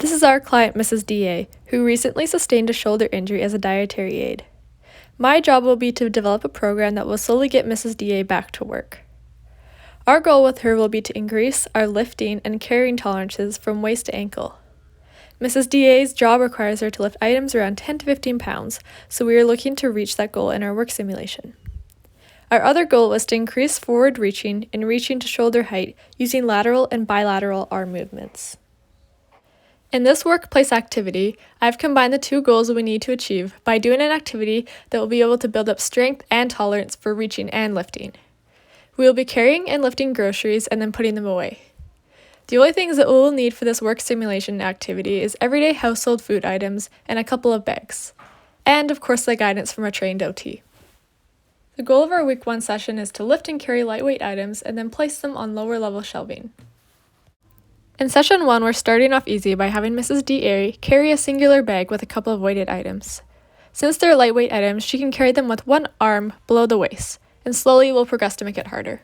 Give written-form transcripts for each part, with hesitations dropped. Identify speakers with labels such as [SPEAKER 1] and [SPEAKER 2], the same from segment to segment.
[SPEAKER 1] This is our client, Mrs. DA, who recently sustained a shoulder injury as a dietary aid. My job will be to develop a program that will slowly get Mrs. DA back to work. Our goal with her will be to increase our lifting and carrying tolerances from waist to ankle. Mrs. DA's job requires her to lift items around 10 to 15 pounds, so we are looking to reach that goal in our work simulation. Our other goal was to increase forward reaching and reaching to shoulder height using lateral and bilateral arm movements. In this workplace activity, I've combined the two goals we need to achieve by doing an activity that will be able to build up strength and tolerance for reaching and lifting. We will be carrying and lifting groceries and then putting them away. The only things that we will need for this work simulation activity is everyday household food items and a couple of bags. And of course the guidance from a trained OT. The goal of our week 1 session is to lift and carry lightweight items and then place them on lower level shelving. In session 1, we're starting off easy by having Mrs. DA carry a singular bag with a couple of weighted items. Since they're lightweight items, she can carry them with one arm below the waist, and slowly we'll progress to make it harder.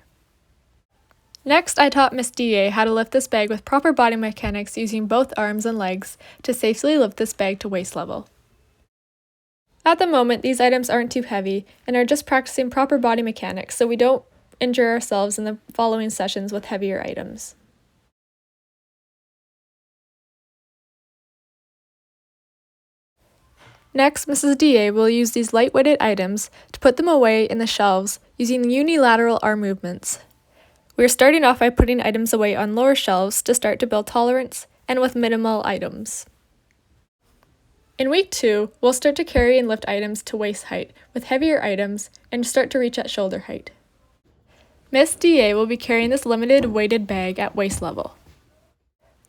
[SPEAKER 1] Next, I taught Miss DA how to lift this bag with proper body mechanics using both arms and legs to safely lift this bag to waist level. At the moment, these items aren't too heavy and are just practicing proper body mechanics so we don't injure ourselves in the following sessions with heavier items. Next, Mrs. DA will use these light-weighted items to put them away in the shelves using unilateral arm movements. We are starting off by putting items away on lower shelves to start to build tolerance and with minimal items. In week 2, we'll start to carry and lift items to waist height with heavier items and start to reach at shoulder height. Miss DA will be carrying this limited weighted bag at waist level.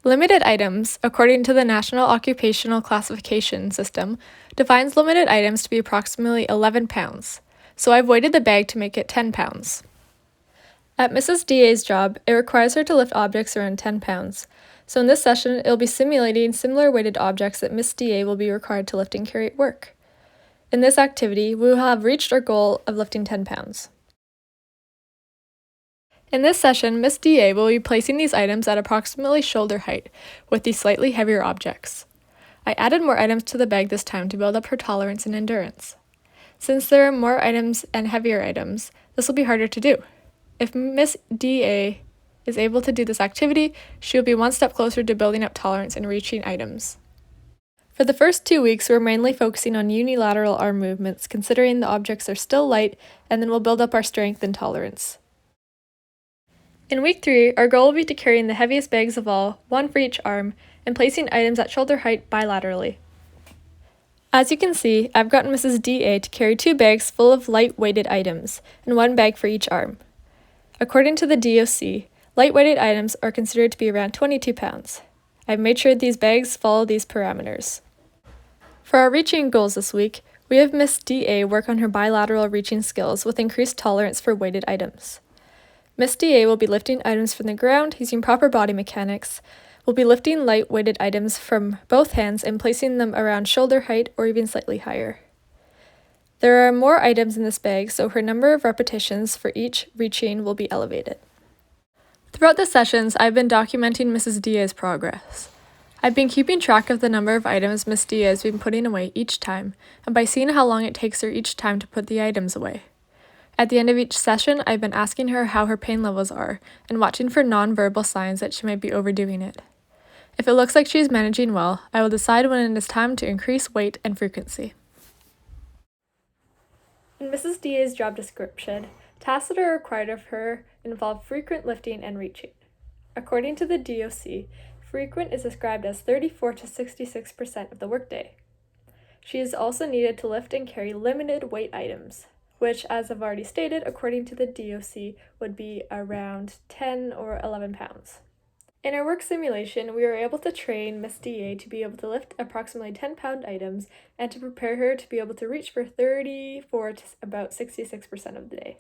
[SPEAKER 1] Limited items, according to the National Occupational Classification System, defines limited items to be approximately 11 pounds, so I've weighted the bag to make it 10 pounds. At Mrs. DA's job, it requires her to lift objects around 10 pounds, so in this session, it'll be simulating similar weighted objects that Miss DA will be required to lift and carry at work. In this activity, we will have reached our goal of lifting 10 pounds. In this session, Miss DA will be placing these items at approximately shoulder height with these slightly heavier objects. I added more items to the bag this time to build up her tolerance and endurance. Since there are more items and heavier items, this will be harder to do. If Miss DA is able to do this activity, she will be one step closer to building up tolerance and reaching items. For the first 2 weeks, we're mainly focusing on unilateral arm movements, considering the objects are still light, and then we'll build up our strength and tolerance. In week 3, our goal will be to carrying the heaviest bags of all, one for each arm, and placing items at shoulder height bilaterally. As you can see, I've gotten Mrs. DA to carry 2 bags full of light-weighted items, and 1 bag for each arm. According to the DOC, light-weighted items are considered to be around 22 pounds. I've made sure these bags follow these parameters. For our reaching goals this week, we have Miss DA work on her bilateral reaching skills with increased tolerance for weighted items. Miss DA will be lifting items from the ground using proper body mechanics. We'll be lifting light-weighted items from both hands and placing them around shoulder height or even slightly higher. There are more items in this bag, so her number of repetitions for each reaching will be elevated. Throughout the sessions, I've been documenting Mrs. DA's progress. I've been keeping track of the number of items Miss DA has been putting away each time, and by seeing how long it takes her each time to put the items away. At the end of each session, I've been asking her how her pain levels are, and watching for non-verbal signs that she might be overdoing it. If it looks like she is managing well, I will decide when it is time to increase weight and frequency. In Mrs. DA's job description, tasks that are required of her involve frequent lifting and reaching. According to the DOC, frequent is described as 34 to 66% of the workday. She is also needed to lift and carry limited weight items, which, as I've already stated, according to the DOC, would be around 10 or 11 pounds. In our work simulation, we were able to train Miss DA to be able to lift approximately 10-pound items and to prepare her to be able to reach for 34 to about 66% of the day.